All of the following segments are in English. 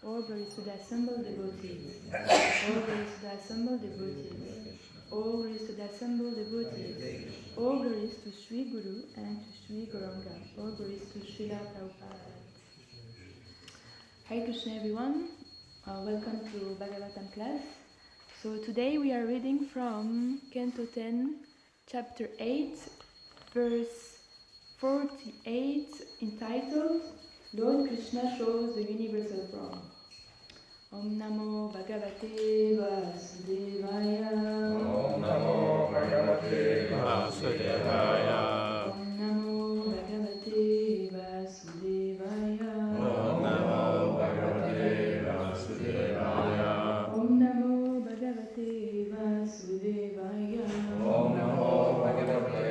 All glories to the assembled devotees. All glories to the assembled devotees. All glories to the assembled devotees. All glories to Sri Guru and to Sri Gauranga. All glories to Srila Prabhupada. Hare Krishna everyone. Welcome to Bhagavatam class. So today we are reading from Canto 10, Chapter 8, verse 48, entitled Lord Krishna shows the universal form. Om Namo Bhagavate Vasudevaya. Om Namo Bhagavate Vasudevaya. Om Namo Bhagavate Vasudevaya. Om Namo Bhagavate Vasudevaya. Om Namo Bhagavate Vasudevaya. Om Namo Bhagavate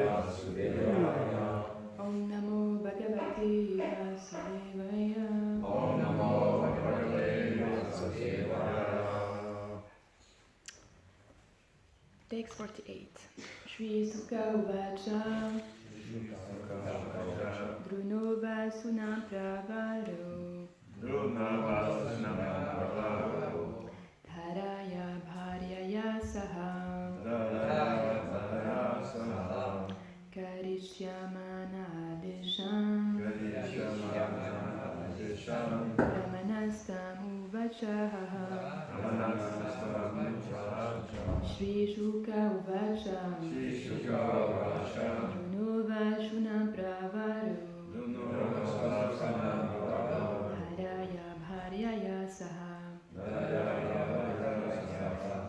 Vasudevaya. Om Namo Bhagavate Vasudevaya. Om Namo Bhagavate Vasudevaya. Text 48. Shri Sukha Uvacha. Druno Vasuna Pravaro. Dharaya Bharyaya Saha. Karishyamana Desham. Ramanastam Uvachaha. Shri Shuka Uvacha. Drunova Shunam Pravaro. Dharaya Bharyaya Saha.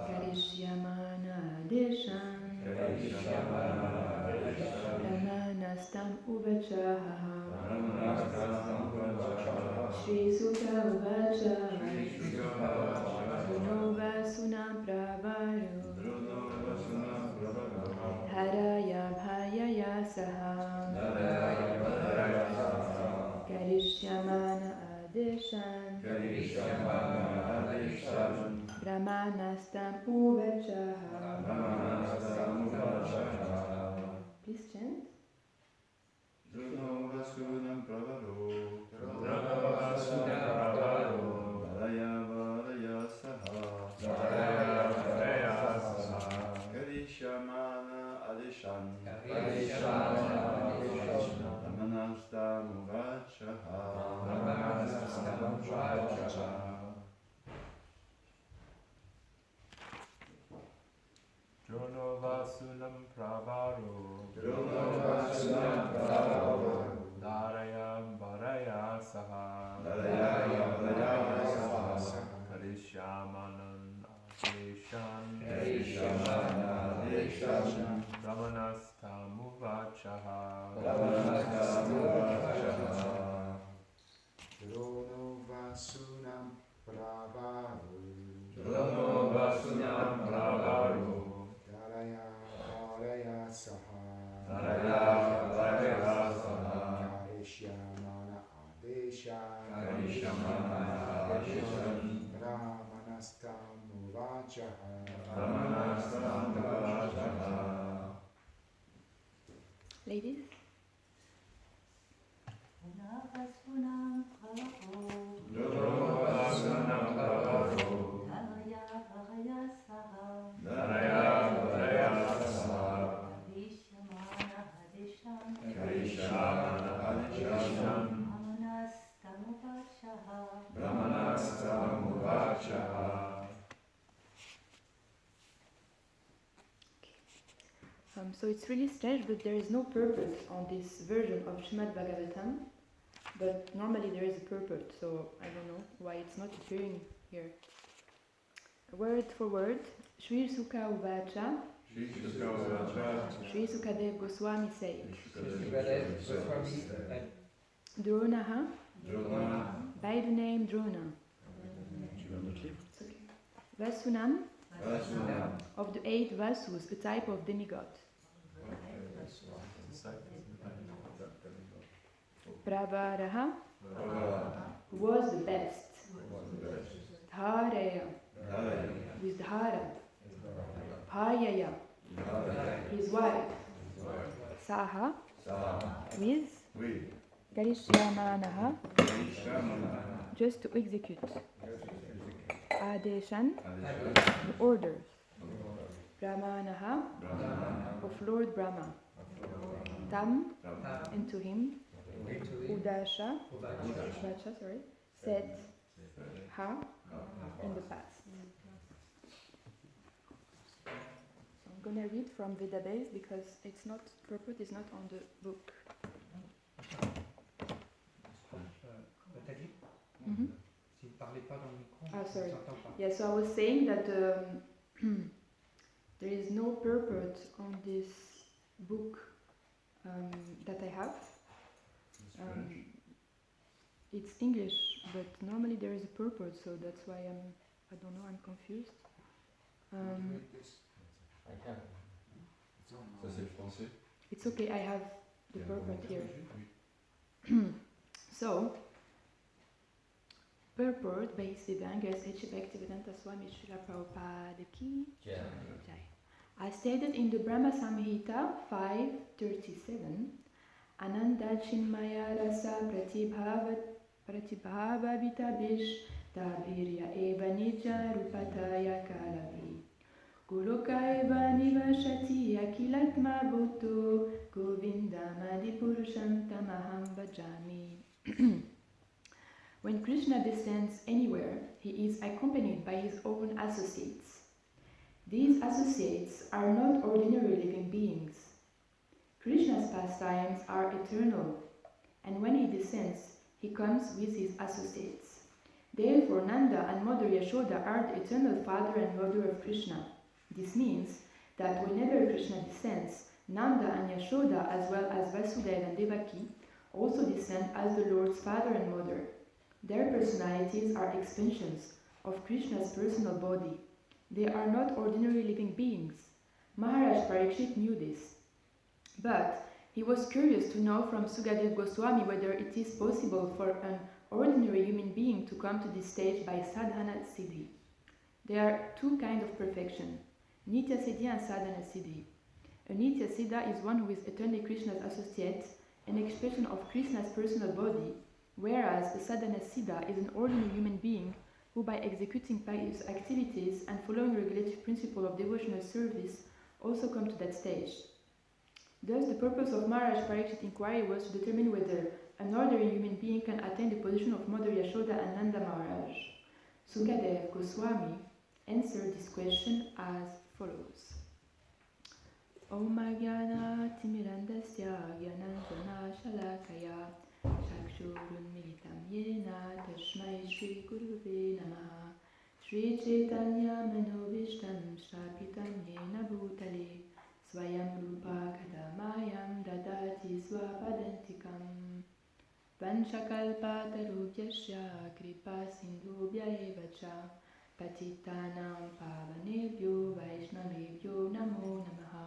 Karishyamana Desham. Ramanastam Uvachaha. Shri Sukha Uvacha Drunova Sunam Pravaru Dharaya Bhayaya Saha Karishyamana Adeshan Brahmanastam Uvachaha. Please chant. Drunavasunam pravaro Dharaya Bharaya Saha Karishyamana Adeshan Brahmanastam Uvachaha. Dronovasunam pravaro Dharayam Bharaya Saha Karishyamanan Adeshan Brahmanastamuvachah. Dronovasunam pravaro Dharaya Bharaya Saha Karishyamana Adeshan Brahmanastam Uvachaha. Ladies? Dronovasunam pravaro Dharaya Bharaya Saha Karishyamana Adeshan Brahmanastamuvachah. So it's really strange, but there is no purport on this version of Srimad Bhagavatam, but normally there is a purport, so I don't know why it's not appearing here. Word for word, Shri Sukha Uvacha, Shri Sukadev Goswami said, Dronaha, by the name Drona, Vasunam, of the 8 Vasus, a type of demigod. Pravaraha was the best. Dharaya, with Dhara. Bhayaya, his wife. Saha, with Karishyamanaha, just to execute. Adeshan, the orders. Brahmanaha, of Lord Brahma. Tam, into him. Udasha, said Ha, in the past. So I'm going to read from Vedabase because it's not, purport is not on the book. Mm-hmm. Sorry. Yeah, so I was saying that there is no purport on this book that I have. It's English, but normally there is a purport, so that's why I don't know, I'm confused. It's okay, I have the purport here. So, purport by His Divangas H.G. Bhaktivedanta Swami Srila Prabhupada Ki Jai. As stated in the Brahma Samhita 5.37, Ananda Chinmaya Rasa Pratibhavavitabhish Tabhirya Eva Nija Rupataya Kalavi Guloka Eva Nivashati Akilatma Bhuto Govindam Adipurusham Tamaham Bhajami. When Krishna descends anywhere, he is accompanied by his own associates. These associates are not ordinary living beings. Krishna's pastimes are eternal, and when he descends, he comes with his associates. Therefore, Nanda and Mother Yashoda are the eternal father and mother of Krishna. This means that whenever Krishna descends, Nanda and Yashoda, as well as Vasudeva and Devaki, also descend as the Lord's father and mother. Their personalities are extensions of Krishna's personal body. They are not ordinary living beings. Maharaj Parikshit knew this. But he was curious to know from Sukadev Goswami whether it is possible for an ordinary human being to come to this stage by sadhana siddhi. There are two kinds of perfection, nitya siddhi and sadhana siddhi. A nitya siddha is one who is eternally Krishna's associate, an expression of Krishna's personal body, whereas a sadhana siddha is an ordinary human being who, by executing pious activities and following the regulative principle of devotional service, also come to that stage. Thus, the purpose of Maharaj Parikshit's inquiry was to determine whether an ordinary human being can attain the position of Mother Yashoda and Nanda Maharaj. Sukadev Goswami answered this question as follows. Om Jnana Timirandasya Jnananjana Shalakaya Chakshurunmilitam Yena Tasmai Shri Gurave Namaha Shri Chaitanya Manobishtam Shapitam Yena Bhutale Swayam Rupa Kadamayam Dadati Swapadantikam Vanchakalpatarubhyasya Kripa Sindhubhya Evacha Patitanam Pavanebhyo Vaishnavebhyo Namo Namaha.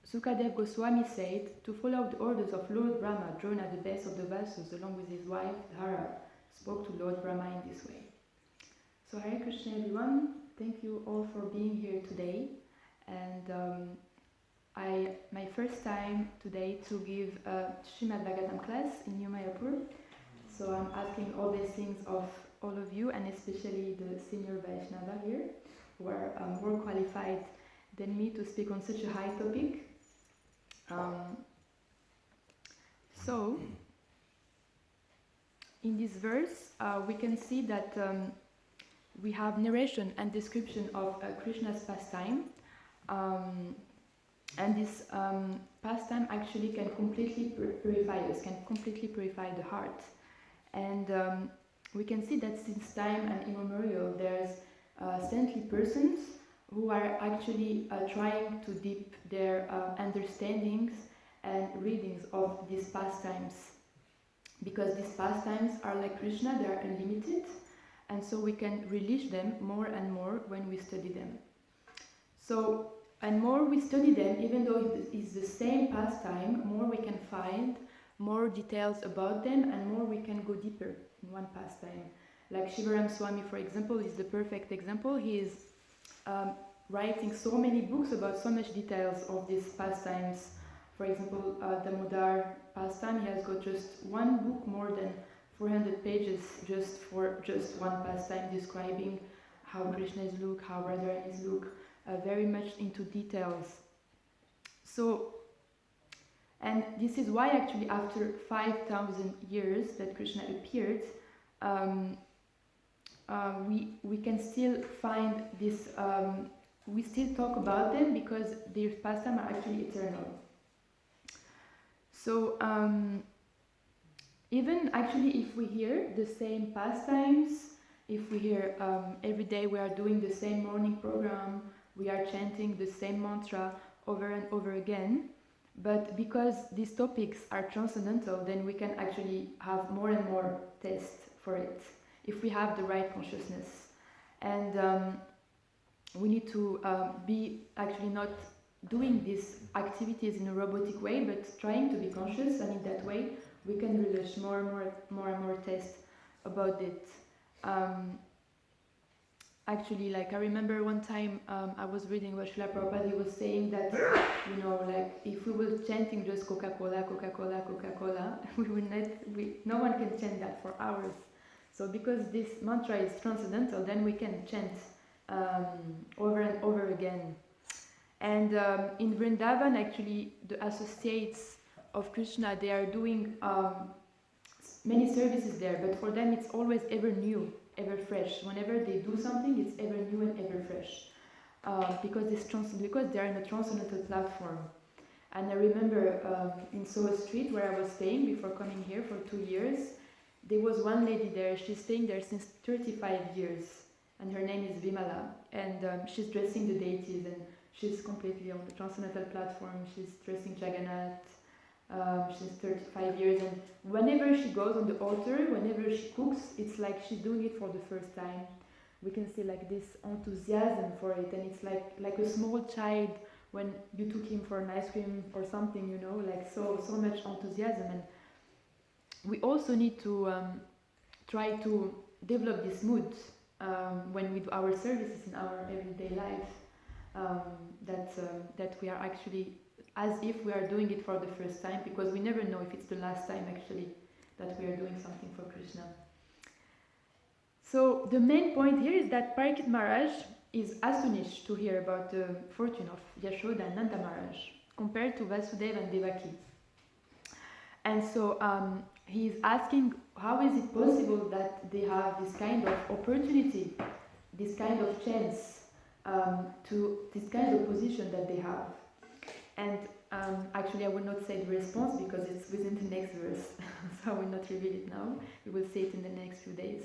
Sukadev Goswami said, to follow the orders of Lord Brahma drawn at the base of the vases along with his wife Dhara, spoke to Lord Brahma in this way. So Hare Krishna everyone, thank you all for being here today. And my first time today to give a Srimad Bhagavatam class in New Mayapur. So I'm asking all blessings of all of you, and especially the senior Vaishnava here, who are more qualified than me to speak on such a high topic. So, in this verse, we can see that we have narration and description of Krishna's pastime, and this pastime actually can completely purify us, can completely purify the heart. And we can see that since time and immemorial, there's saintly persons who are actually trying to deep their understandings and readings of these pastimes. Because these pastimes are like Krishna, they are unlimited, and so we can relish them more and more when we study them. So, and more we study them, even though it is the same pastime, more we can find more details about them, and more we can go deeper in one pastime. Like Shivaram Swami, for example, is the perfect example. He is writing so many books about so much details of these pastimes. For example, the Damodar pastime, he has got just one book, more than 400 pages, just for just one pastime, describing how Krishna's look, how Radharani's look, very much into details. So, and this is why actually after 5,000 years that Krishna appeared, we can still find this, we still talk about them because their pastimes are actually eternal. So even actually if we hear the same pastimes, if we hear every day we are doing the same morning program, we are chanting the same mantra over and over again, but because these topics are transcendental, then we can actually have more and more taste for it if we have the right consciousness. And we need to be actually not doing these activities in a robotic way, but trying to be conscious, and in that way we can relish more and more taste about it. Actually, like I remember one time I was reading what Srila Prabhupada, he was saying that, you know, like if we were chanting just Coca-Cola, Coca-Cola, Coca-Cola, no one can chant that for hours. So because this mantra is transcendental, then we can chant over and over again. And in Vrindavan, actually, the associates of Krishna, they are doing many services there, but for them it's always ever new, ever fresh. Whenever they do something, it's ever new and ever fresh, because they are in a transcendental platform. And I remember in Soho Street, where I was staying before coming here for 2 years, there was one lady there. She's staying there since 35 years, and her name is Vimala, and she's dressing the deities, and she's completely on the transcendental platform. She's dressing Jagannath, She's 35 years, and whenever she goes on the altar, whenever she cooks, it's like she's doing it for the first time. We can see like this enthusiasm for it, and it's like a small child when you took him for an ice cream or something, you know, like so much enthusiasm. And we also need to try to develop this mood when we do our services in our everyday life, that we are actually as if we are doing it for the first time, because we never know if it's the last time actually that we are doing something for Krishna. So the main point here is that Parikshit Maharaj is astonished to hear about the fortune of Yashoda and Nanda Maharaj compared to Vasudeva and Devaki. And so he is asking, how is it possible that they have this kind of opportunity, this kind of chance, to this kind of position that they have? And actually I will not say the response because it's within the next verse, so I will not reveal it now. We will see it in the next few days.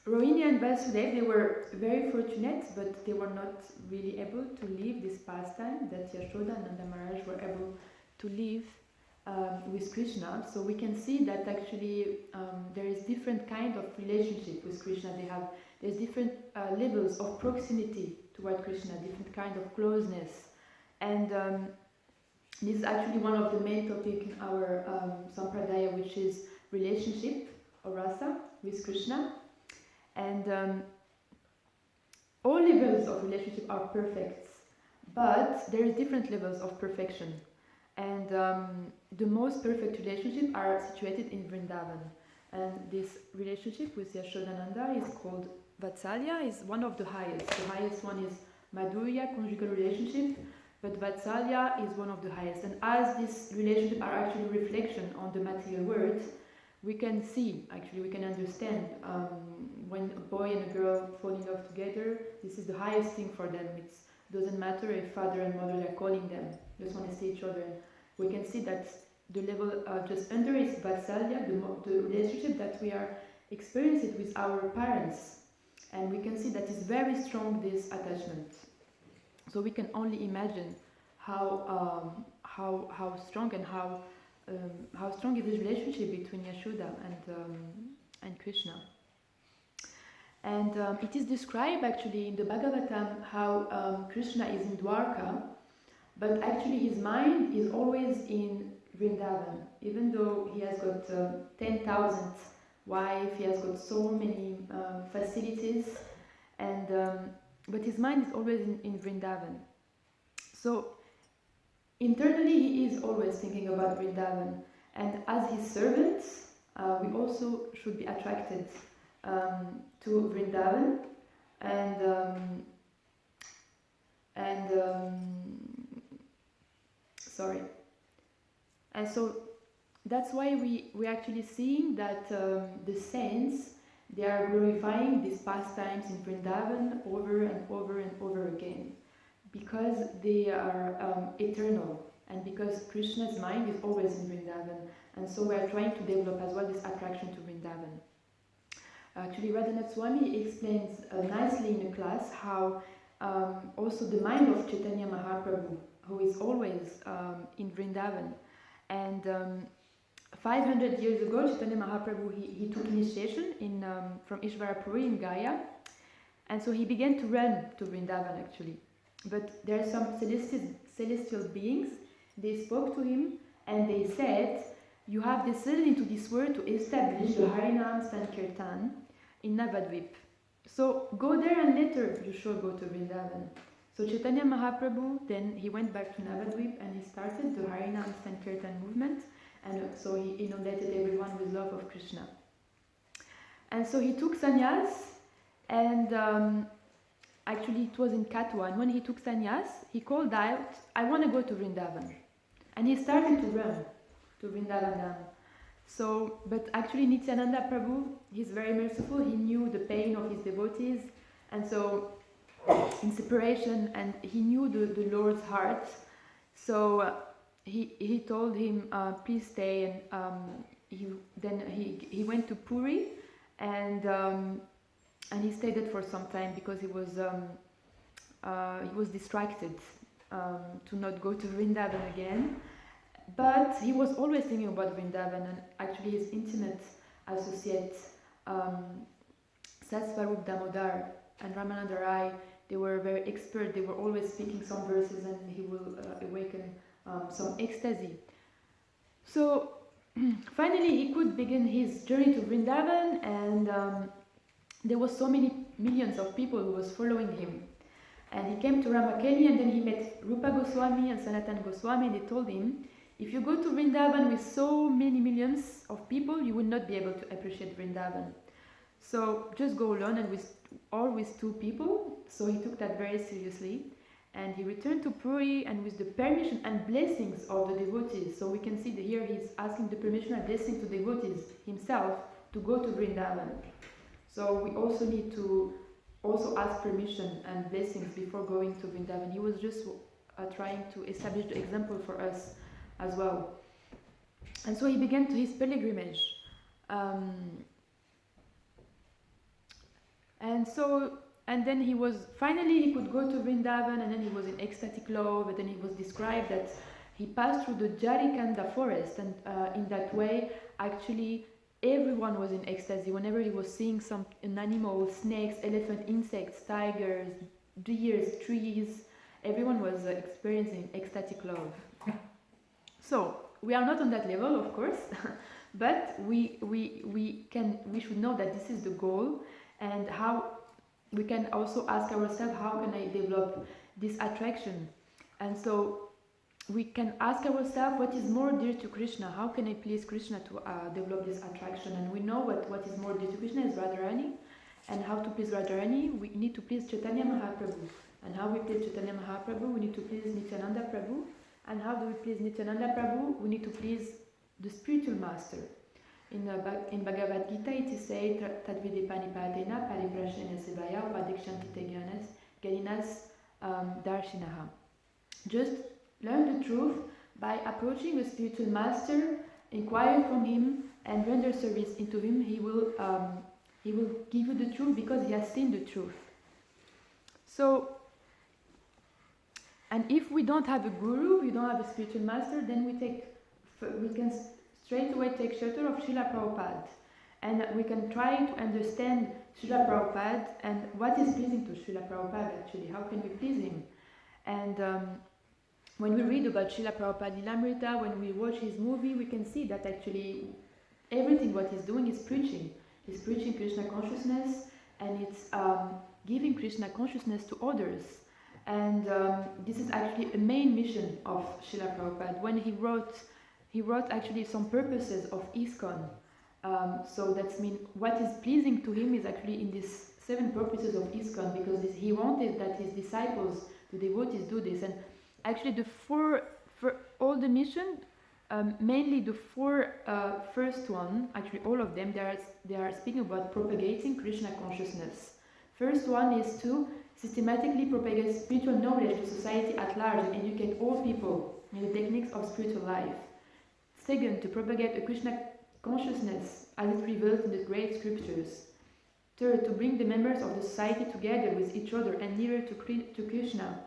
Rohini and Vasudeva, they were very fortunate, but they were not really able to live this pastime that Yashoda and Nanda Maharaj were able to live with Krishna. So we can see that actually there is different kind of relationship with Krishna. There's different levels of proximity toward Krishna, different kind of closeness. And this is actually one of the main topics in our sampradaya, which is relationship or rasa with Krishna. And all levels of relationship are perfect, but there is different levels of perfection. And the most perfect relationships are situated in Vrindavan. And this relationship with Yashodananda is called Vatsalya, is one of the highest. The highest one is Madhurya, conjugal relationship, but Vatsalya is one of the highest. And as this relationship are actually reflection on the material world, we can see, actually we can understand when a boy and a girl fall in love together, this is the highest thing for them. It doesn't matter if father and mother are calling them, just want to see each other. We can see that the level just under is Vatsalya, the relationship that we are experiencing with our parents. And we can see that it's very strong, this attachment. So we can only imagine how strong and how strong is this relationship between Yashoda and Krishna. And it is described actually in the Bhagavatam how Krishna is in Dwarka, but actually his mind is always in Vrindavan. Even though he has got 10,000 wives, he has got so many facilities, and but his mind is always in Vrindavan. So internally he is always thinking about Vrindavan, and as his servants we also should be attracted to Vrindavan, and so that's why we actually seeing that the saints, they are glorifying these pastimes in Vrindavan over and over and over again, because they are eternal, and because Krishna's mind is always in Vrindavan, and so we are trying to develop as well this attraction to Vrindavan. Actually, Radhanath Swami explains nicely in a class how also the mind of Chaitanya Mahaprabhu, who is always in Vrindavan, and 500 years ago, Chaitanya Mahaprabhu, he took initiation from Ishvarapuri in Gaya, and so he began to run to Vrindavan actually. But there are some celestial beings, they spoke to him and they said, you have descended into this world to establish the Harinam Sankirtan in Navadvip. So go there and later you shall go to Vrindavan. So Chaitanya Mahaprabhu, then he went back to Navadvip and he started the Harinam Sankirtan movement, and so he inundated everyone with love of Krishna. And so he took sannyas, and actually it was in Katwa, and when he took sannyas, he called out, I want to go to Vrindavan. And he started to run to Vrindavan. So, but actually Nityananda Prabhu, he's very merciful, he knew the pain of his devotees, and so in separation, and he knew the Lord's heart, so he told him, please stay, and he went to Puri, and he stayed there for some time because he was he was distracted to not go to Vrindavan again. But he was always thinking about Vrindavan, and actually his intimate associate, Satsvarup Damodar and Ramananda Rai, they were very expert. They were always speaking some verses, and he will awaken some ecstasy. So finally he could begin his journey to Vrindavan, and there was so many millions of people who was following him. And he came to Ramakeli, and then he met Rupa Goswami and Sanatan Goswami, and they told him, if you go to Vrindavan with so many millions of people, you will not be able to appreciate Vrindavan. So just go alone and with 2 people. So he took that very seriously. And he returned to Puri, and with the permission and blessings of the devotees. So we can see that here he's asking the permission and blessing to devotees himself to go to Vrindavan. So we also need to also ask permission and blessings before going to Vrindavan. He was just trying to establish the example for us as well. And so he began to his pilgrimage. And then he could go to Vrindavan, and then he was in ecstatic love, and then he was described that he passed through the Jarikanda forest, and in that way, actually, everyone was in ecstasy. Whenever he was seeing an animal, snakes, elephant, insects, tigers, deers, trees, everyone was experiencing ecstatic love. So we are not on that level, of course, but we should know that this is the goal, and how we can also ask ourselves, how can I develop this attraction? And so we can ask ourselves, what is more dear to Krishna? How can I please Krishna to develop this attraction? And we know what is more dear to Krishna is Radharani. And how to please Radharani? We need to please Chaitanya Mahaprabhu. And how we please Chaitanya Mahaprabhu? We need to please Nityananda Prabhu. And how do we please Nityananda Prabhu? We need to please the spiritual master. In Bhagavad Gita it is said, Tadvidipanipadena pariprashena sevaya upadikshanti gyanas darshinaha. Just learn the truth by approaching a spiritual master, inquire from him, and render service into him. He will give you the truth because he has seen the truth. So, and if we don't have a guru, we don't have a spiritual master, then we can straight away take shelter of Srila Prabhupada, and we can try to understand Srila Prabhupada and what is pleasing to Srila Prabhupada actually. How can we please him? And when we read about Srila Prabhupada Lilamrita, when we watch his movie, we can see that actually everything what he's doing is preaching. He's preaching Krishna consciousness, and it's giving Krishna consciousness to others. And this is actually a main mission of Srila Prabhupada. When he wrote actually some purposes of ISKCON. So that's mean what is pleasing to him is actually in these 7 purposes of ISKCON, because he wanted that his disciples, the devotees, do this. And actually for all the mission, mainly the 4 first one, actually all of them, they are speaking about propagating Krishna consciousness. First one is to systematically propagate spiritual knowledge to society at large and educate all people in the techniques of spiritual life. Second, to propagate a Krishna consciousness as it reveals in the great scriptures. Third, to bring the members of the society together with each other and nearer to Krishna.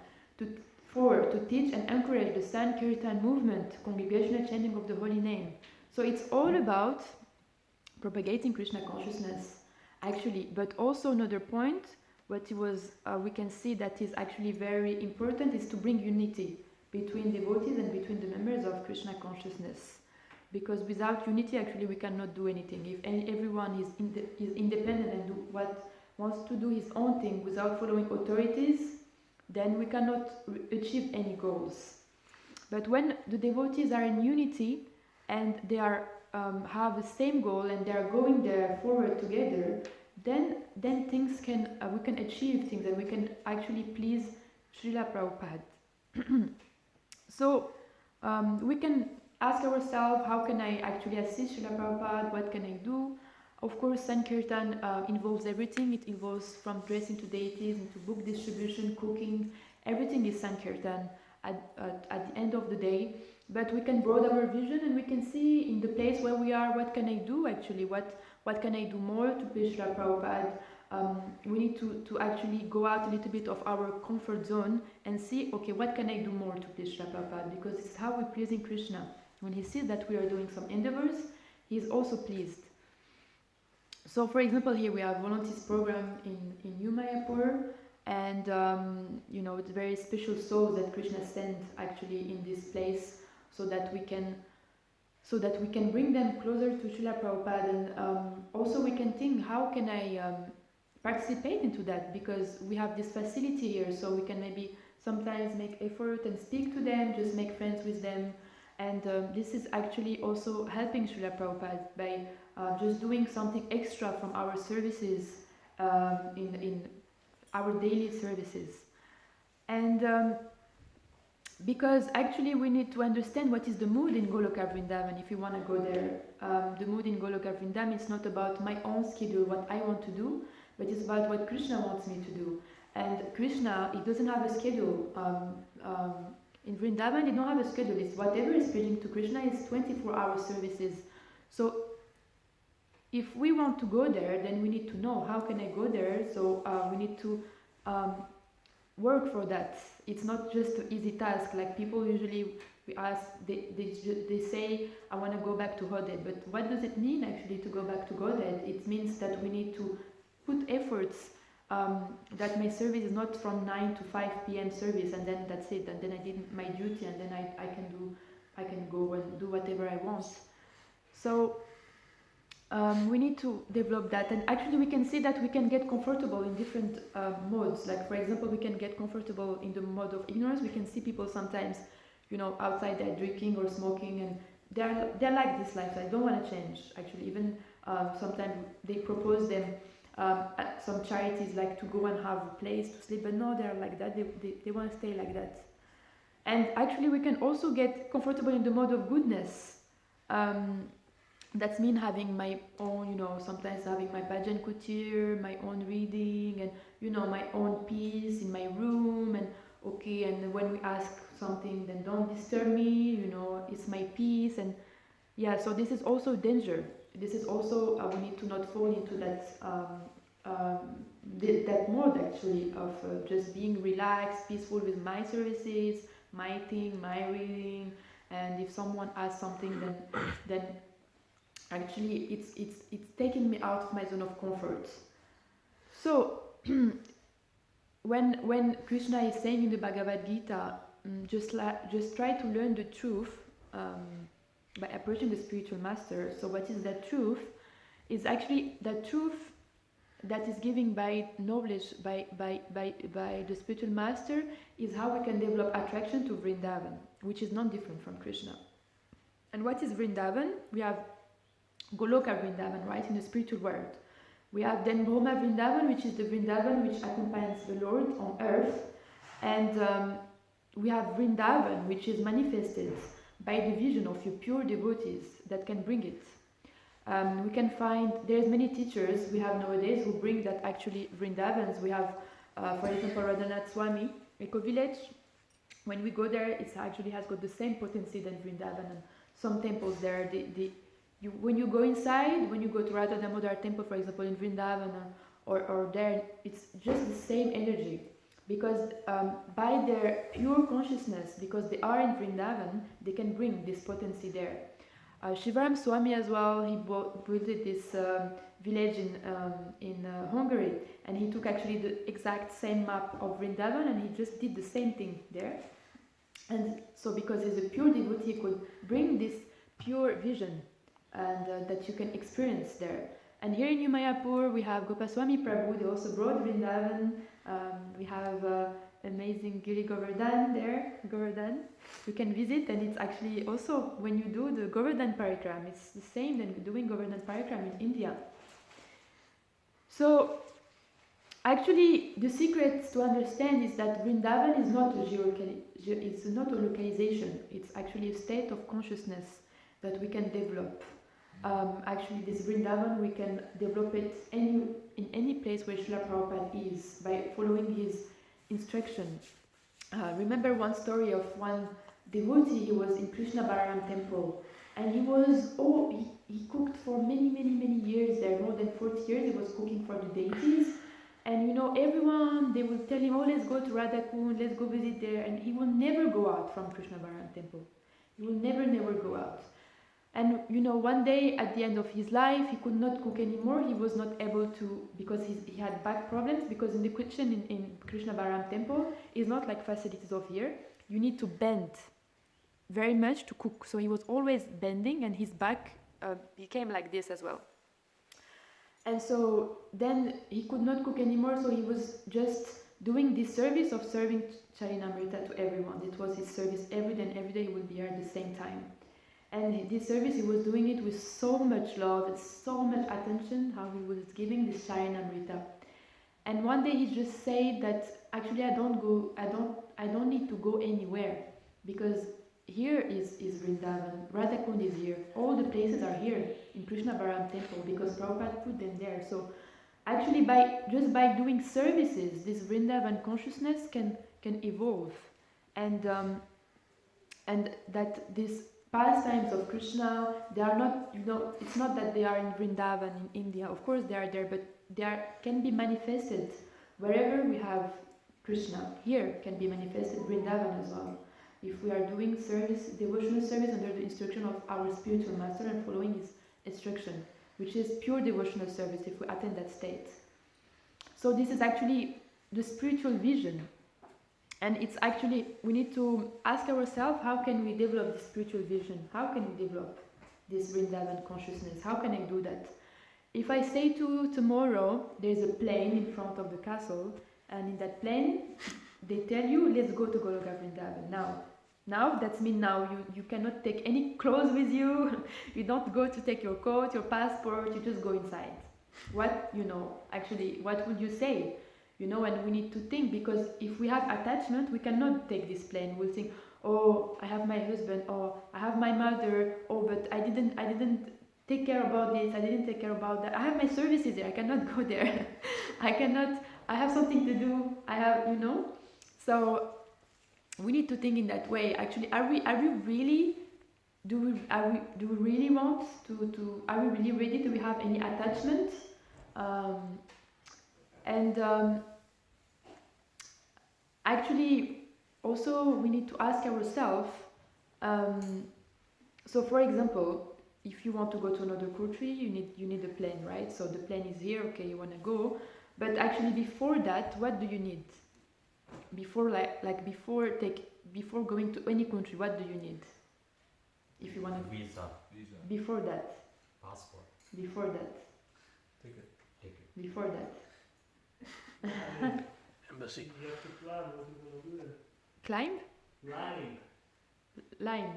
Fourth, to teach and encourage the Sankirtan movement, congregational chanting of the holy name. So it's all about propagating Krishna consciousness, actually. But also another point, we can see that is actually very important, is to bring unity between devotees and between the members of Krishna consciousness. Because without unity, actually, we cannot do anything. If everyone is independent and wants to do his own thing without following authorities, then we cannot achieve any goals. But when the devotees are in unity and they are have the same goal and they are going there forward together, then we can achieve things and we can actually please Srila Prabhupada. So we can ask ourselves, how can I actually assist Srila Prabhupada? What can I do? Of course, Sankirtan involves everything. It involves from dressing to deities, into book distribution, cooking. Everything is Sankirtan at the end of the day. But we can broaden our vision and we can see in the place where we are, what can I do actually? What can I do more to please Srila Prabhupada? we need to actually go out a little bit of our comfort zone and see, okay, what can I do more to please Srila Prabhupada? Because it's how we're pleasing Krishna. When he sees that we are doing some endeavors, he is also pleased. So, for example, here we have volunteers program in New Mayapur, and it's very special souls that Krishna sent actually in this place, so that we can bring them closer to Srila Prabhupada, and also we can think, how can I participate into that, because we have this facility here, so we can maybe sometimes make effort and speak to them, just make friends with them, and this is actually also helping Srila Prabhupada by just doing something extra from our services in our daily services. And because actually we need to understand what is the mood in Goloka Vrindavan if you want to go there. The mood in Goloka Vrindavan is not about my own schedule, what I want to do, but it's about what Krishna wants me to do. And Krishna, he doesn't have a schedule. In Vrindavan, they don't have a schedule. It's whatever is pleasing to Krishna is 24-hour services. So if we want to go there, then we need to know, how can I go there? So we need to work for that. It's not just an easy task. Like people usually, we ask, they say, I want to go back to Godhead. But what does it mean actually to go back to Godhead? It means that we need to put efforts, that my service is not from 9 to 5 p.m. service and then that's it, and then I did my duty, and then I can go and do whatever I want. So we need to develop that, and actually we can see that we can get comfortable in different modes. Like for example, we can get comfortable in the mode of ignorance. We can see people sometimes, outside they're drinking or smoking, and they're like this lifestyle. I don't want to change. Actually, even sometimes they propose them at some charities, like to go and have a place to sleep, but no, they're like that. They want to stay like that. And actually, we can also get comfortable in the mode of goodness. That's mean having my own, sometimes having my bhajan kutir, my own reading, and my own peace in my room, and okay, and when we ask something, then don't disturb me, it's my peace, and yeah. So this is also danger. This is also we need to not fall into that that mode actually of just being relaxed, peaceful with my services, my thing, my reading, and if someone asks something, then actually it's taking me out of my zone of comfort. So when Krishna is saying in the Bhagavad Gita, just try to learn the truth by approaching the spiritual master. So what is that truth? Is actually the truth that is given by knowledge by the spiritual master, is how we can develop attraction to Vrindavan, which is not different from Krishna. And what is Vrindavan? We have Goloka Vrindavan, right, in the spiritual world. We have then Brahma Vrindavan, which is the Vrindavan which accompanies the Lord on earth. And we have Vrindavan, which is manifested by the vision of your pure devotees that can bring it. We can find, there's many teachers we have nowadays who bring that actually Vrindavans. We have, for example, Radhanath Swami, Eco Village. When we go there, it actually has got the same potency than Vrindavan. And some temples there, when you go inside, when you go to Radha Damodar temple, for example, in Vrindavan or there, it's just the same energy. Because by their pure consciousness, because they are in Vrindavan, they can bring this potency there. Shivaram Swami as well, he built this village in Hungary, and he took actually the exact same map of Vrindavan, and he just did the same thing there. And so because he's a pure devotee, he could bring this pure vision and that you can experience there. And here in New Mayapur, we have Gopaswami Prabhu. They also brought Vrindavan. We have amazing Giri Govardhan there, Govardhan. You can visit, and it's actually also when you do the Govardhan Parikram, it's the same than doing Govardhan Parikram in India. So actually, the secret to understand is that Vrindavan is not it's not a localization. It's actually a state of consciousness that we can develop. Actually, this Vrindavan, we can develop it in any place where Srila Prabhupada is by following his instruction. Remember one story of one devotee. He was in Krishna Balaram temple, And he cooked for many years there, more than 40 years. He was cooking for the deities. And everyone, they will tell him, oh, let's go to Radhakund, let's go visit there. And he will never go out from Krishna Bharan temple. He will never go out. And one day at the end of his life, he could not cook anymore. He was not able to, because he had back problems, because in the kitchen in Krishna Bharan temple, it's not like facilities of here. You need to bend very much to cook. So he was always bending, and his back became like this as well. And so then he could not cook anymore, so he was just doing this service of serving Charinamrita to everyone. It was his service every day he would be here at the same time. And this service, he was doing it with so much love and so much attention, how he was giving this Charinamrita. And one day he just said that actually I don't need to go anywhere, because here is Vrindavan, Radhakund is here, all the places are here in Krishna Bharan temple, because Prabhupada put them there. So actually by doing services, this Vrindavan consciousness can evolve, and that these pastimes of Krishna, they are not, it's not that they are in Vrindavan in India, of course they are there, but can be manifested wherever we have Krishna. Here can be manifested Vrindavan as well, if we are doing service, devotional service under the instruction of our spiritual master and following his instruction, which is pure devotional service if we attain that state. So this is actually the spiritual vision. And it's actually, we need to ask ourselves, how can we develop this spiritual vision? How can we develop this Vrindavan consciousness? How can I do that? If I say tomorrow, there's a plane in front of the castle, and in that plane, they tell you, let's go to Goloka Vrindavan now, that means now you cannot take any clothes with you, you don't go to take your coat, your passport, you just go inside. What would you say? And we need to think, because if we have attachment, we cannot take this plane. We'll think, oh, I have my husband, or I have my mother, oh, but I didn't take care about this, I didn't take care about that. I have my services there, I cannot go there. I have something to do, So we need to think in that way. Actually, are we really are we really ready? Do we have any attachment? Actually, also we need to ask ourselves. So, for example, if you want to go to another country, you need a plane, right? So the plane is here. Okay, you want to go, but actually before that, what do you need? Before before going to any country, what do you need? If you want to Visa. Before that. Passport. Before that. Ticket. Before that. Embassy. You have to plan what you're going to do there. Climb? Planning.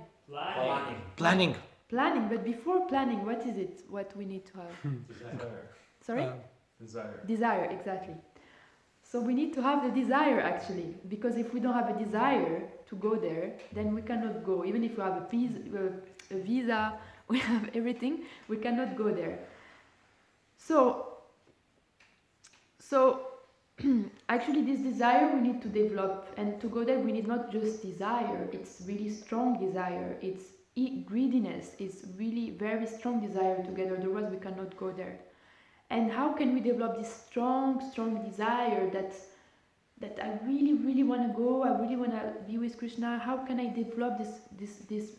Planning, but before planning, what is it? What we need to have? Desire. Sorry? Desire. Desire, exactly. So we need to have the desire, actually, because if we don't have a desire to go there, then we cannot go. Even if we have a visa, we have everything, we cannot go there. So actually this desire we need to develop, and to go there we need not just desire, it's really strong desire, it's greediness, it's really very strong desire together, otherwise we cannot go there. And how can we develop this strong desire that I really want to go, I really want to be with Krishna? How can I develop this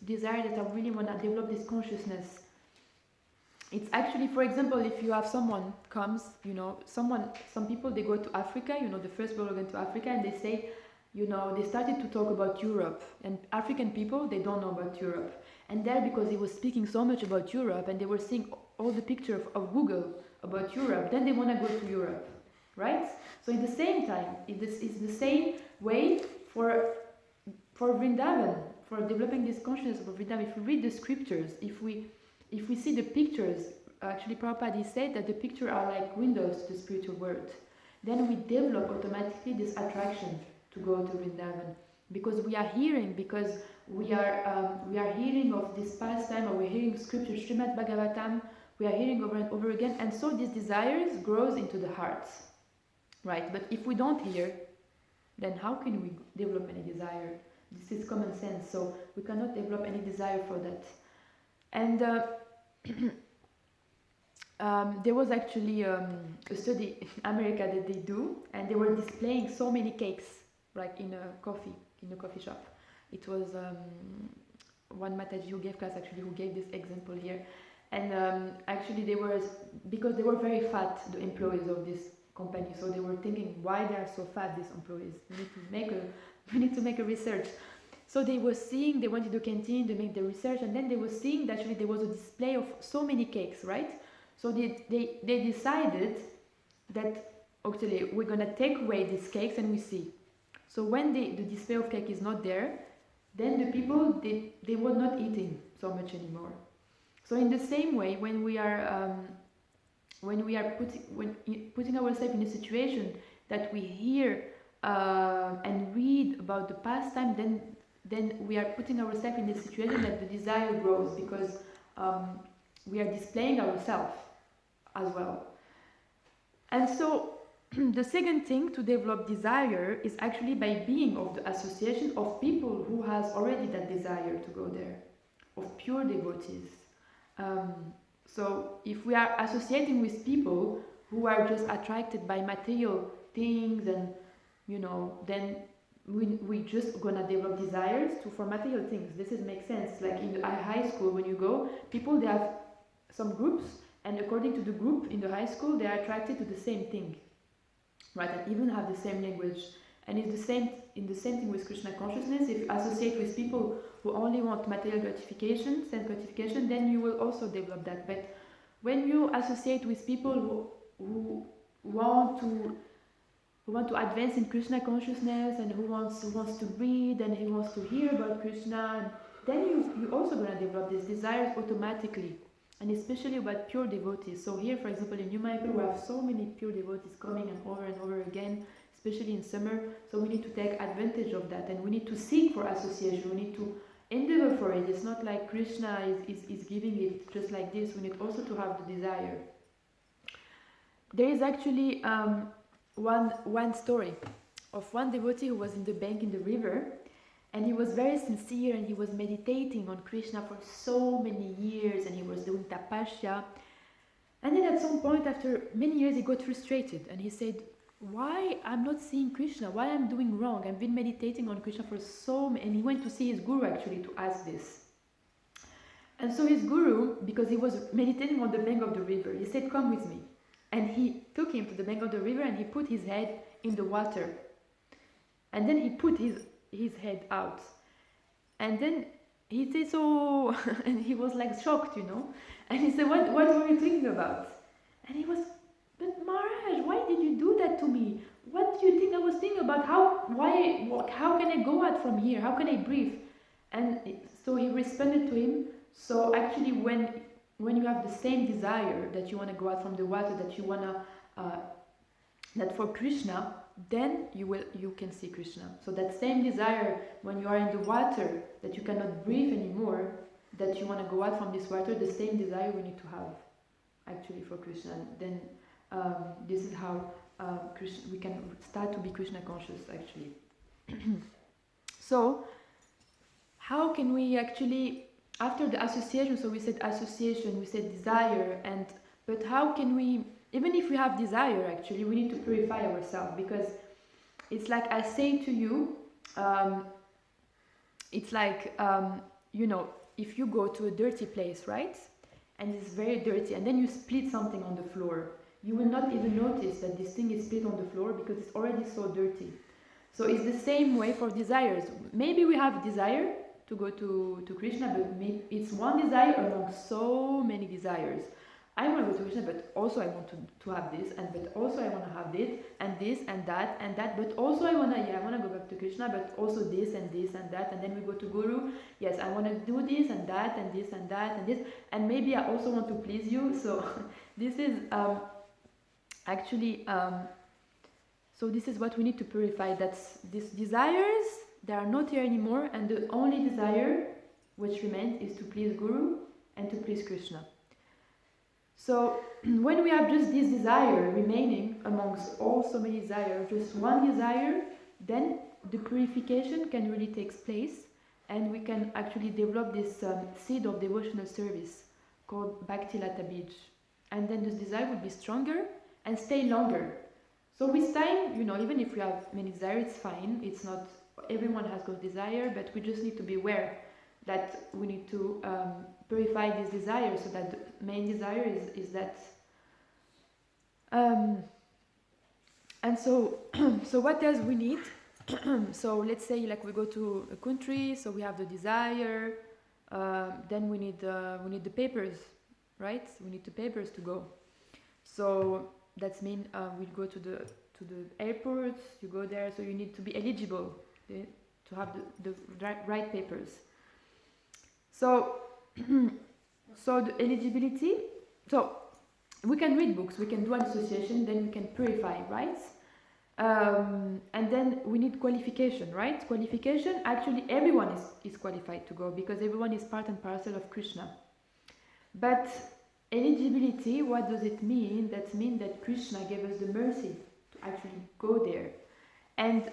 desire that I really want to develop this consciousness? It's actually, for example, if you have someone comes, some people, they go to Africa, the first people went to Africa, and they say, they started to talk about Europe, and African people, they don't know about Europe. And there, because he was speaking so much about Europe, and they were seeing all the pictures of Google about Europe, then they want to go to Europe, right? So in the same time, it's the same way for Vrindavan, for developing this consciousness of Vrindavan. If we read the scriptures, if we see the pictures, actually Prabhupada said that the pictures are like windows to the spiritual world. Then we develop automatically this attraction to go to Vrindavan, because we are hearing of this pastime, or we're hearing scripture, Srimad Bhagavatam, we are hearing over and over again, and so these desires grows into the hearts, right? But if we don't hear, then how can we develop any desire? This is common sense, so we cannot develop any desire for that. And there was actually a study in America that they do, and they were displaying so many cakes, like in a coffee shop. It was one Mataji who gave class, actually, who gave this example here. And actually because they were very fat, the employees of this company, so they were thinking, why they are so fat, these employees? We need to make a research. So they wanted to continue to make the research, and then they were seeing that actually there was a display of so many cakes, right? So they decided that actually we're gonna take away these cakes and we see. So when the display of cake is not there, then the people they were not eating so much anymore. So in the same way, when we are putting ourselves in a situation that we hear and read about the pastime, then we are putting ourselves in a situation that the desire grows, because we are displaying ourselves as well. And so the second thing to develop desire is actually by being of the association of people who has already that desire to go there, of pure devotees. So if we are associating with people who are just attracted by material things, and then we just gonna develop desires for material things. This makes sense. Like in the high school, when you go, people, they have some groups, and according to the group in the high school, they are attracted to the same thing, right? And even have the same language. And it's the same thing with Krishna consciousness. If you associate with people who only want material gratification, sense gratification, then you will also develop that. But when you associate with people who want to advance in Krishna consciousness, and who wants to read, and who wants to hear about Krishna, and then you also gonna develop these desires automatically, and especially about pure devotees. So here, for example, in New Mayapur, we have so many pure devotees coming and over again, especially in summer. So we need to take advantage of that, and we need to seek for association. We need to endeavor for it. It's not like Krishna is giving it just like this. We need also to have the desire. There is actually one story of one devotee who was in the bank in the river, and he was very sincere, and he was meditating on Krishna for so many years, and he was doing tapasya. And then at some point, after many years, he got frustrated, and he said, why I'm not seeing Krishna? Why I'm doing wrong? I've been meditating on Krishna for so many... And he went to see his guru actually to ask this. And so his guru, because he was meditating on the bank of the river, he said, come with me. And he took him to the bank of the river, and he put his head in the water. And then he put his head out. And then he said, so... and he was like shocked, And he said, what were you thinking about? And he was... But Maharaj, why did you do that to me? What do you think I was thinking about? How can I go out from here? How can I breathe? And so he responded to him. So actually, when you have the same desire that you want to go out from the water, that you want to that for Krishna, then you can see Krishna. So that same desire when you are in the water, that you cannot breathe anymore, that you want to go out from this water, the same desire we need to have actually for Krishna. Then this is how we can start to be Krishna conscious actually. So how can we actually, after the association, so we said association, we said desire, but how can we, even if we have desire actually, we need to purify ourselves, because it's like I say to you, it's like, if you go to a dirty place, right? And it's very dirty, and then you split something on the floor, you will not even notice that this thing is split on the floor because it's already so dirty. So it's the same way for desires. Maybe we have desire to go to Krishna, but maybe it's one desire among so many desires. I want to go to Krishna, but also I want to have this, but also I want to have this and that, but also I want to go back to Krishna, but also this and that, and then we go to Guru. Yes, I want to do this and that and this and that and this, and maybe I also want to please you. So this is actually, so this is what we need to purify. That's these desires, they are not here anymore, and the only desire which remains is to please Guru and to please Krishna. So when we have just this desire remaining amongst all so many desires, just one desire, then the purification can really take place, and we can actually develop this seed of devotional service called Bhakti Lata Bij. And then this desire will be stronger and stay longer. So with time, even if we have many desires, it's fine. It's not, everyone has got desire, but we just need to be aware that we need to purify this desire, so that the main desire is that. And so, so what else we need? So let's say like we go to a country, so we have the desire, then we need the papers, right? We need the papers to go. So that's mean we go to the airport. You go there, so you need to be eligible to have the right papers. So so the eligibility. So we can read books, we can do an association, then we can purify, right? And then we need qualification, right? Qualification, actually everyone is qualified to go, because everyone is part and parcel of Krishna. But eligibility, what does it mean? That means that Krishna gave us the mercy to actually go there. And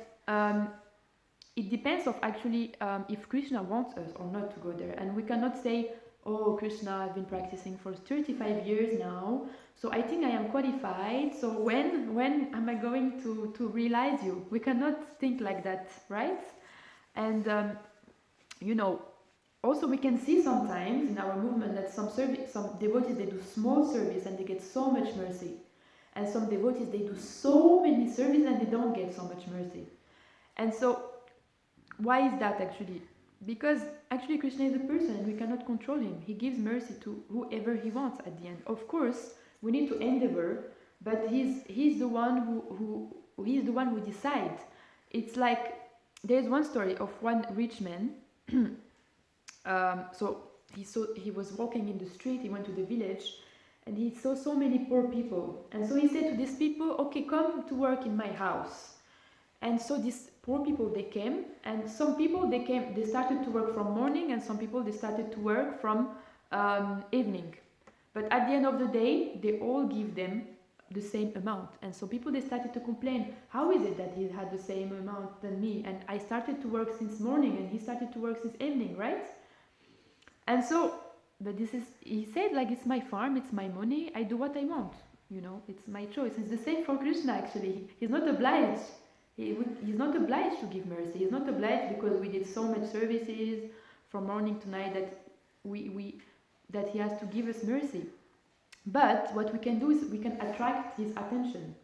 it depends of actually if Krishna wants us or not to go there. And we cannot say, oh, Krishna, I've been practicing for 35 years now, so I think I am qualified, so when am I going to realize you? We cannot think like that, right? And, also we can see sometimes in our movement that some devotees, they do small service and they get so much mercy. And some devotees, they do so many services and they don't get so much mercy. And so, why is that actually? Because actually Krishna is a person and we cannot control him. He gives mercy to whoever he wants at the end. Of course, we need to endeavor, but he's the one who decides. It's like there's one story of one rich man. So he was walking in the street. He went to the village, and he saw so many poor people. And so he said to these people, "Okay, come to work in my house." And so these poor people, they came, and some people they started to work from morning, and some people they started to work from evening. But at the end of the day, they all give them the same amount. And so people, they started to complain, how is it that he had the same amount than me? And I started to work since morning and he started to work since evening, right? And so, but he said, like, it's my farm, it's my money, I do what I want, it's my choice. It's the same for Krishna actually. He's not obliged. He's not obliged to give mercy. He's not obliged because we did so much services from morning to night that that he has to give us mercy. But what we can do is we can attract his attention.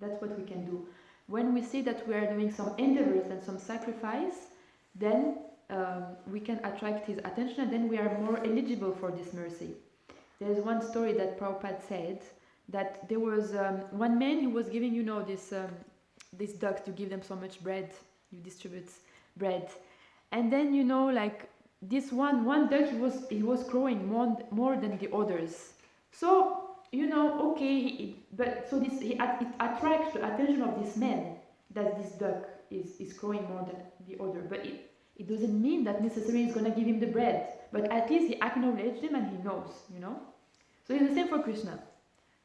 That's what we can do. When we see that we are doing some endeavors and some sacrifice, then we can attract his attention, and then we are more eligible for this mercy. There's one story that Prabhupada said, that there was one man who was giving, these ducks, to give them so much bread, you distribute bread. And then, like this one duck, he was growing more than the others. So, okay, but so it attracts the attention of this man that this duck is growing more than the other. But it doesn't mean that necessarily he's going to give him the bread. But at least he acknowledged him and he knows, So it's the same for Krishna.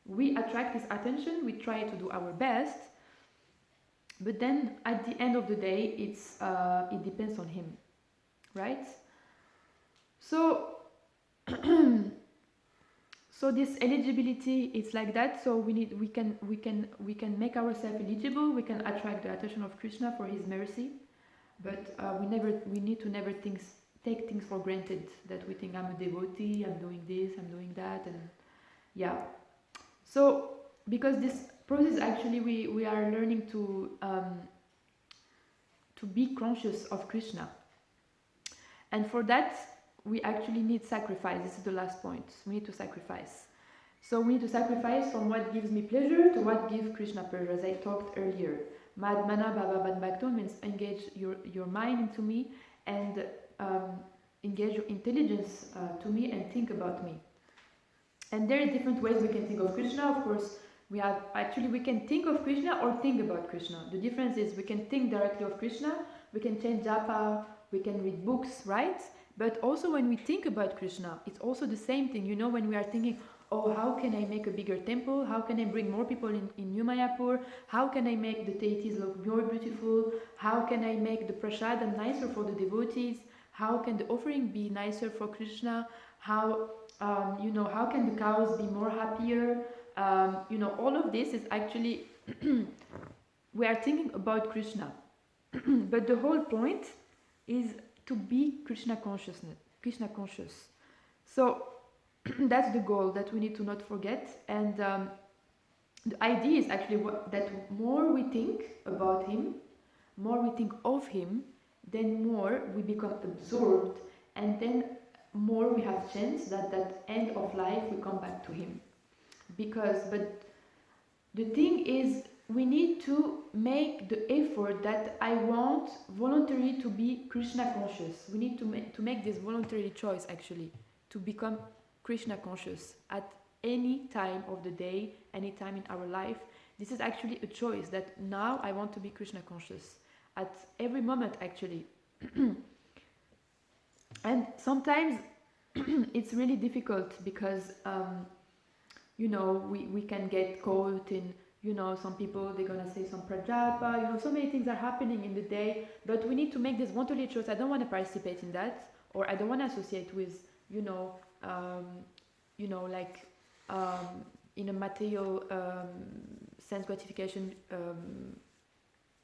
We attract his attention, we try to do our best, but then at the end of the day, it depends on him, right? So, so this eligibility, it's like that. So we can make ourselves eligible. We can attract the attention of Krishna for his mercy, but we need to never take things for granted. That we think I'm a devotee, I'm doing this, I'm doing that, and yeah. So because this process, actually, we are learning to be conscious of Krishna, and for that we actually need sacrifice. This is the last point. We need to sacrifice. So we need to sacrifice from what gives me pleasure to what gives Krishna pleasure, as I talked earlier. Madmana Bhava Bhakto means engage your mind into me and engage your intelligence to me and think about me. And there are different ways we can think of Krishna. Of course, we can think of Krishna or think about Krishna. The difference is we can think directly of Krishna, we can chant japa, we can read books, right? But also when we think about Krishna, it's also the same thing. When we are thinking, oh, how can I make a bigger temple? How can I bring more people in New Mayapur? How can I make the deities look more beautiful? How can I make the prasadam nicer for the devotees? how can the offering be nicer for Krishna, how how can the cows be more happier, all of this is actually we are thinking about Krishna. But the whole point is to be Krishna conscious. So that's the goal that we need to not forget. And the idea is actually that more we think about him, more we think of him, then more we become absorbed, and then more we have chance that end of life we come back to him. But the thing is, we need to make the effort that I want voluntarily to be Krishna conscious. We need to make this voluntary choice actually, to become Krishna conscious at any time of the day, any time in our life. This is actually a choice that now I want to be Krishna conscious at every moment actually. And sometimes it's really difficult because we can get caught in some people, they're gonna say some prajapa, so many things are happening in the day, but we need to make this voluntary choice. I don't want to participate in that, or I don't want to associate with in a material sense gratification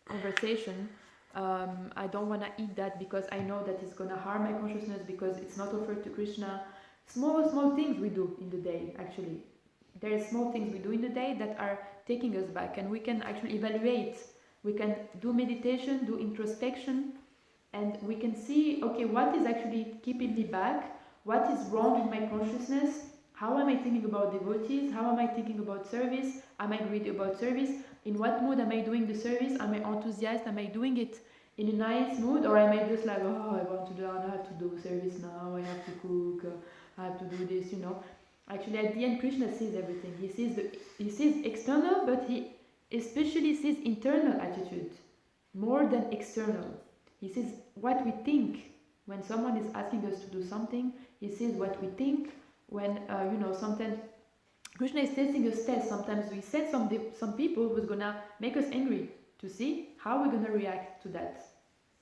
conversation. I don't want to eat that because I know that it's going to harm my consciousness, because it's not offered to Krishna. Small things we do in the day, actually. There are small things we do in the day that are taking us back, and we can actually evaluate. We can do meditation, do introspection, and we can see, okay, what is actually keeping me back? What is wrong in my consciousness? How am I thinking about devotees? How am I thinking about service? Am I greedy about service? In what mood am I doing the service? Am I enthusiastic? Am I doing it in a nice mood? Or am I just like, oh, I want to do, I have to do service now, I have to cook, I have to do this, Actually, at the end, Krishna sees everything. He sees external, but he especially sees internal attitude more than external. He sees what we think. When someone is asking us to do something, he sees what we think. When sometimes Krishna is testing us test. Sometimes we set some people who's gonna make us angry, to see how we're gonna react to that.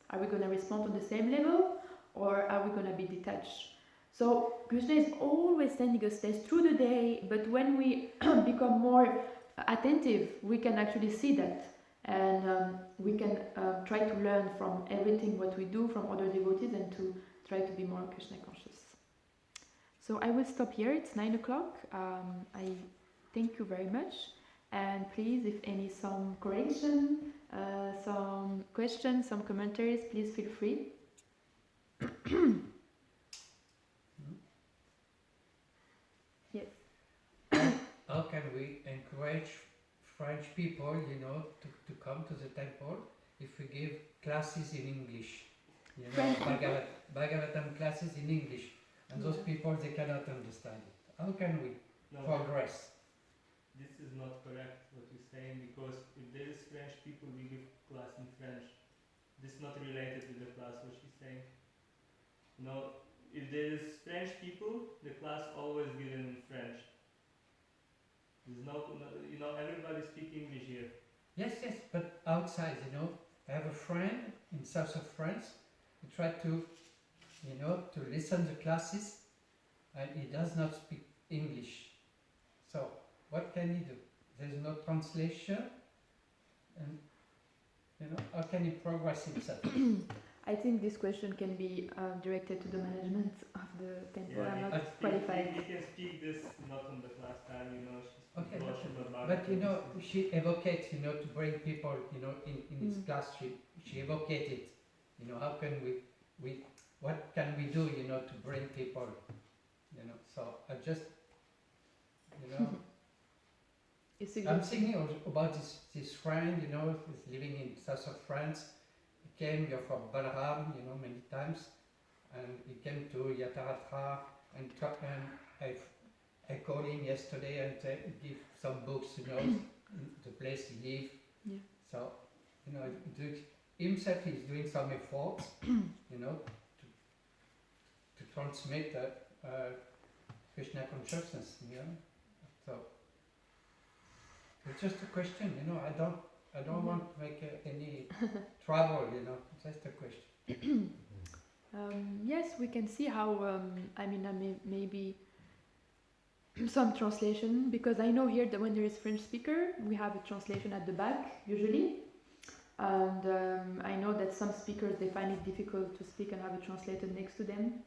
Are we gonna respond on the same level, or are we gonna be detached? So Krishna is always sending us tests through the day, but when we become more attentive, we can actually see that, and we can try to learn from everything what we do from other devotees, and to try to be more Krishna conscious. So I will stop here. It's 9 o'clock. I thank you very much, and please, if some correction, some questions, some commentaries, please feel free. Yes. How can we encourage French people, to come to the temple if we give classes in English? Bhagavatam classes in English, and those people, they cannot understand it. How can we progress? This is not correct what you're saying, because if there is French people, we give class in French. This is not related to the class what she's saying. If there is French people, the class always given in French. There's everybody speaks English here. Yes, but outside, I have a friend in south of France who tried to, to listen to classes, and he does not speak English. So, what can he do? There's no translation, and, how can he progress himself? I think this question can be directed to the management of the temple. I'm not qualified. You can speak this not on the class time, Okay, but she advocates, to bring people, in this class. She advocated, how can what can we do, to bring people, So I just, I'm thinking about this friend, who's living in south of France. He came here from Balaram, many times, and he came to Yataratra, and I called him yesterday and give some books, the place he lives. Yeah. So, himself he's doing some efforts, to transmit Krishna consciousness, So, it's just a question, I don't want to make any trouble, just a question. Yes, we can see how, maybe some translation, because I know here that when there is French speaker, we have a translation at the back, usually. And I know that some speakers, they find it difficult to speak and have a translator next to them.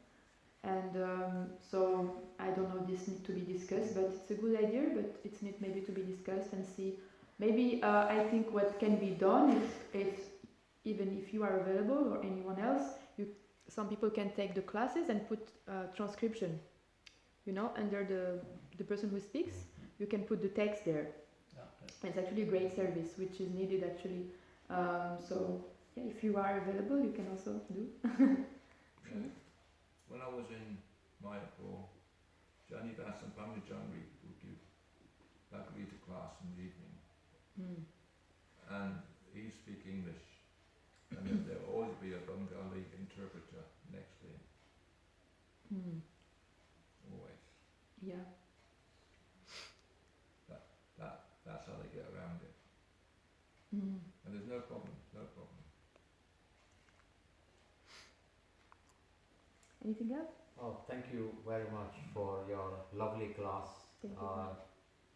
And so I don't know, this needs to be discussed, but it's a good idea, but it's need maybe to be discussed and see. Maybe I think what can be done if even if you are available or anyone else, some people can take the classes and put transcription, under the person who speaks. You can put the text there. It's actually a great service, which is needed actually. So yeah, if you are available, you can also do. Yeah. When I was in Mayapur, Johnny Bass and Pamela Jangri would give Bhagavata class in the evening, and he speak English, and then there will always be a Bengali interpreter next to him. Always. Yeah. That's how they get around it. And there's no problem. Anything else? Oh, thank you very much for your lovely class. Thank you.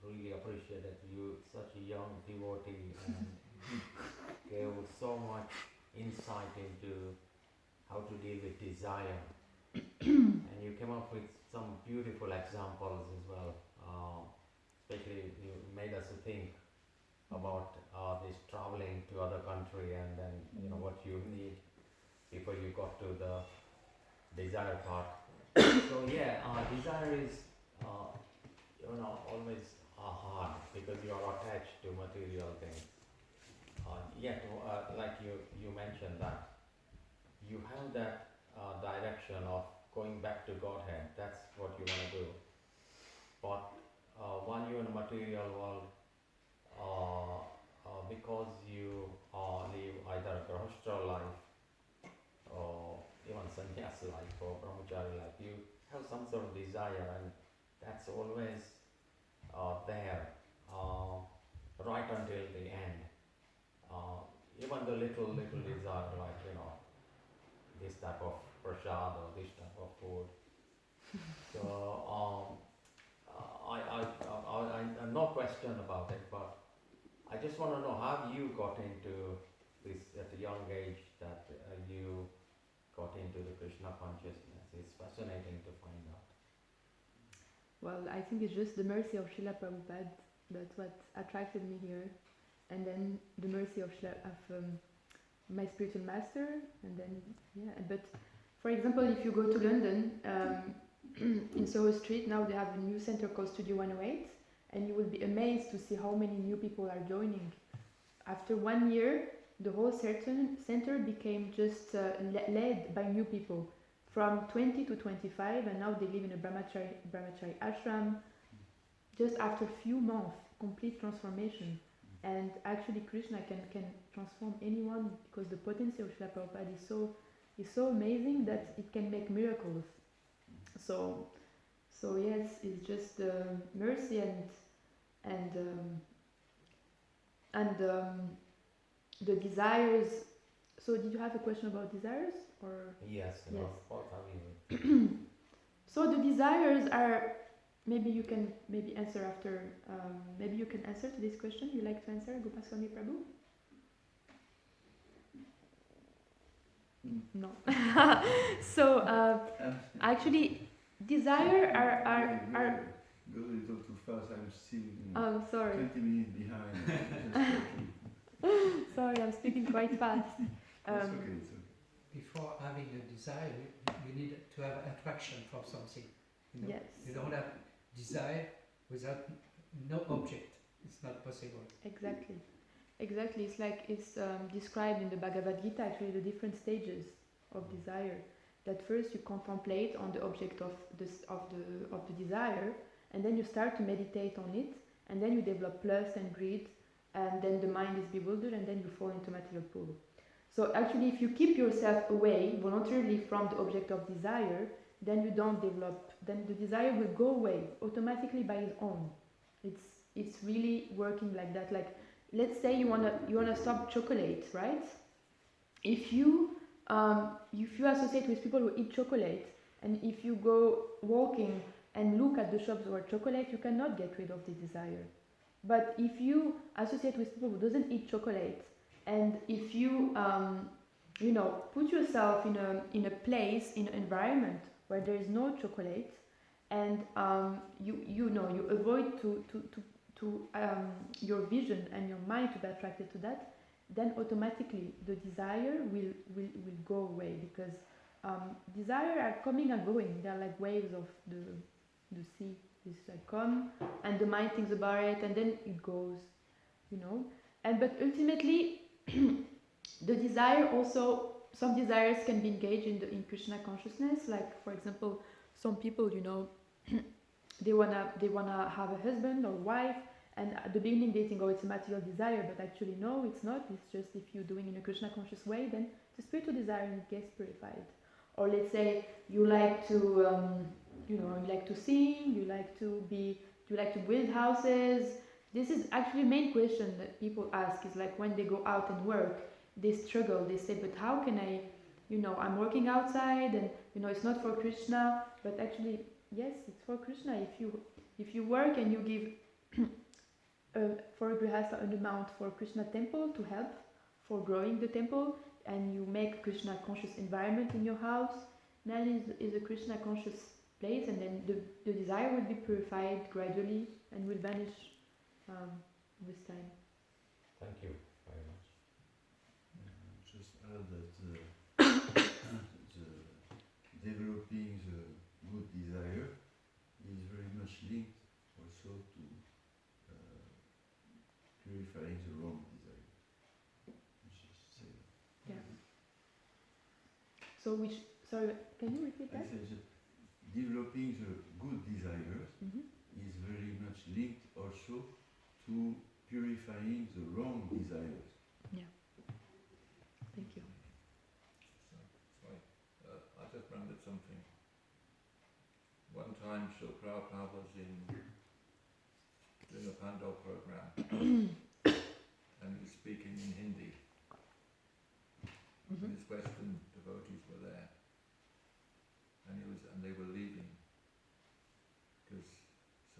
Really appreciate it. You such a young devotee and gave so much insight into how to deal with desire. And you came up with some beautiful examples as well. Especially you made us think about this traveling to other country and then what you need before you got to the desire part. So yeah, desire is always hard because you are attached to material things. Yet, like you mentioned that you have that direction of going back to Godhead. That's what you want to do. But when you're in a material world, because you live either a grahastha life or even sannyas life or brahmachari life, you have some sort of desire, and that's always there right until the end. Even the little desire, like this type of prasad or this type of food. So I no question about it, but I just want to know how you got into this at a young age, that you got into the Krishna consciousness. It's fascinating to find out. Well, I think it's just the mercy of Srila Prabhupada. That's what attracted me here. And then the mercy of my spiritual master. And then, yeah. But for example, if you go to London, in Soho Street, now they have a new center called Studio 108. And you will be amazed to see how many new people are joining. After 1 year, the whole center became just led by new people, from 20 to 25, and now they live in a brahmachari ashram. Just after a few months, complete transformation. And actually, Krishna can transform anyone, because the potency of Srila Prabhupada is so amazing that it can make miracles. So yes, it's just mercy and the desires. So did you have a question about desires, or? Yes. What have you? So the desires are, maybe you can answer after, maybe you can answer to this question. You like to answer, Gopaswami Prabhu? No. So actually, desire are Go a little too fast. I'm still oh, sorry. 20 minutes behind. Sorry, I'm speaking quite fast. It's okay. Before having a desire, you need to have attraction for something. Yes. You don't have desire without no object. It's not possible. Exactly. It's like it's described in the Bhagavad Gita, actually, the different stages of desire. That first you contemplate on the object of the desire, and then you start to meditate on it, and then you develop lust and greed, and then the mind is bewildered, and then you fall into material pool. So actually, if you keep yourself away voluntarily from the object of desire, then you don't develop. Then the desire will go away automatically by its own. It's really working like that. Like, let's say you wanna stop chocolate, right? If you if you associate with people who eat chocolate, and if you go walking and look at the shops where chocolate, you cannot get rid of the desire. But if you associate with people who doesn't eat chocolate, and if you put yourself in a place, in an environment where there is no chocolate, and you avoid to your vision and your mind to be attracted to that, then automatically the desire will go away, because desire are coming and going. They are like waves of the sea. This like come, and the mind thinks about it, and then it goes, And but ultimately, the desire also, some desires can be engaged in Krishna consciousness. Like for example, some people, they wanna have a husband or wife, and at the beginning they think, oh, it's a material desire, but actually no, it's not. It's just if you're doing in a Krishna conscious way, then the spiritual desire and it gets purified. Or let's say you like to you like to sing, you like to build houses. This is actually the main question that people ask, is like when they go out and work, they struggle. They say, but how can I, I'm working outside and it's not for Krishna, but actually yes, it's for Krishna. If you work and you give for a grihastha an amount for Krishna temple to help for growing the temple, and you make Krishna conscious environment in your house, then is a Krishna conscious place, and then the desire will be purified gradually and will vanish with time. Thank you very much. Just add that the developing the good desire is very much linked also to purifying the wrong desire. Just say that. Yeah. So sorry, can you repeat I that? say that developing the good desires is very much linked also to purifying the wrong desires. Yeah. Thank you. Sorry, I just remembered something. One time, Srila Prabhupada was doing a Pandal program, and he was speaking in Hindi. And his Western devotees were there, and they were leaving. So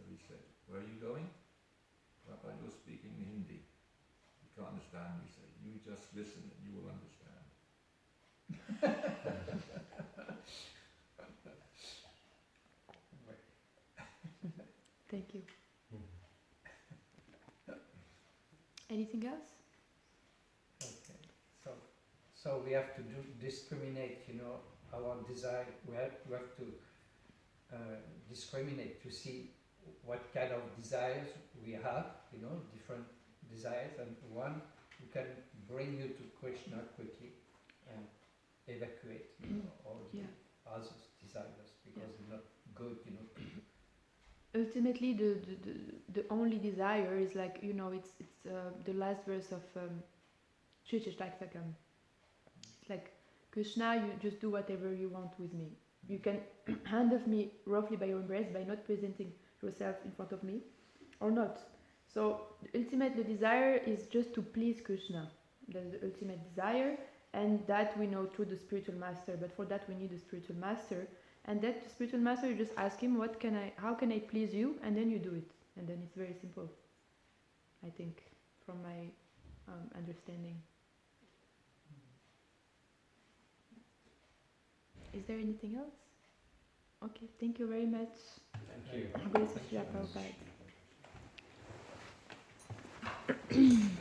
he said, "Where are you going?" "Prabhupada, you're speaking in Hindi. You can't understand me." He said, "You just listen and you will understand." Thank you. Anything else? Okay, so we have to discriminate, our desire. We have to discriminate to see what kind of desires we have, different desires, and one who can bring you to Krishna quickly and evacuate all the others' desires, because they're not good, Ultimately, the only desire is like, it's the last verse of Shishishtaktakam. It's like, Krishna, you just do whatever you want with me. You can hand of me roughly by your embrace, by not presenting yourself in front of me, or not. So, the desire is just to please Krishna. That's the ultimate desire, and that we know through the spiritual master. But for that, we need a spiritual master. And that spiritual master, you just ask him, how can I please you? And then you do it. And then it's very simple, I think, from my understanding. Is there anything else? Okay, thank you very much. Thank you. Grace of Srila Prabhupada.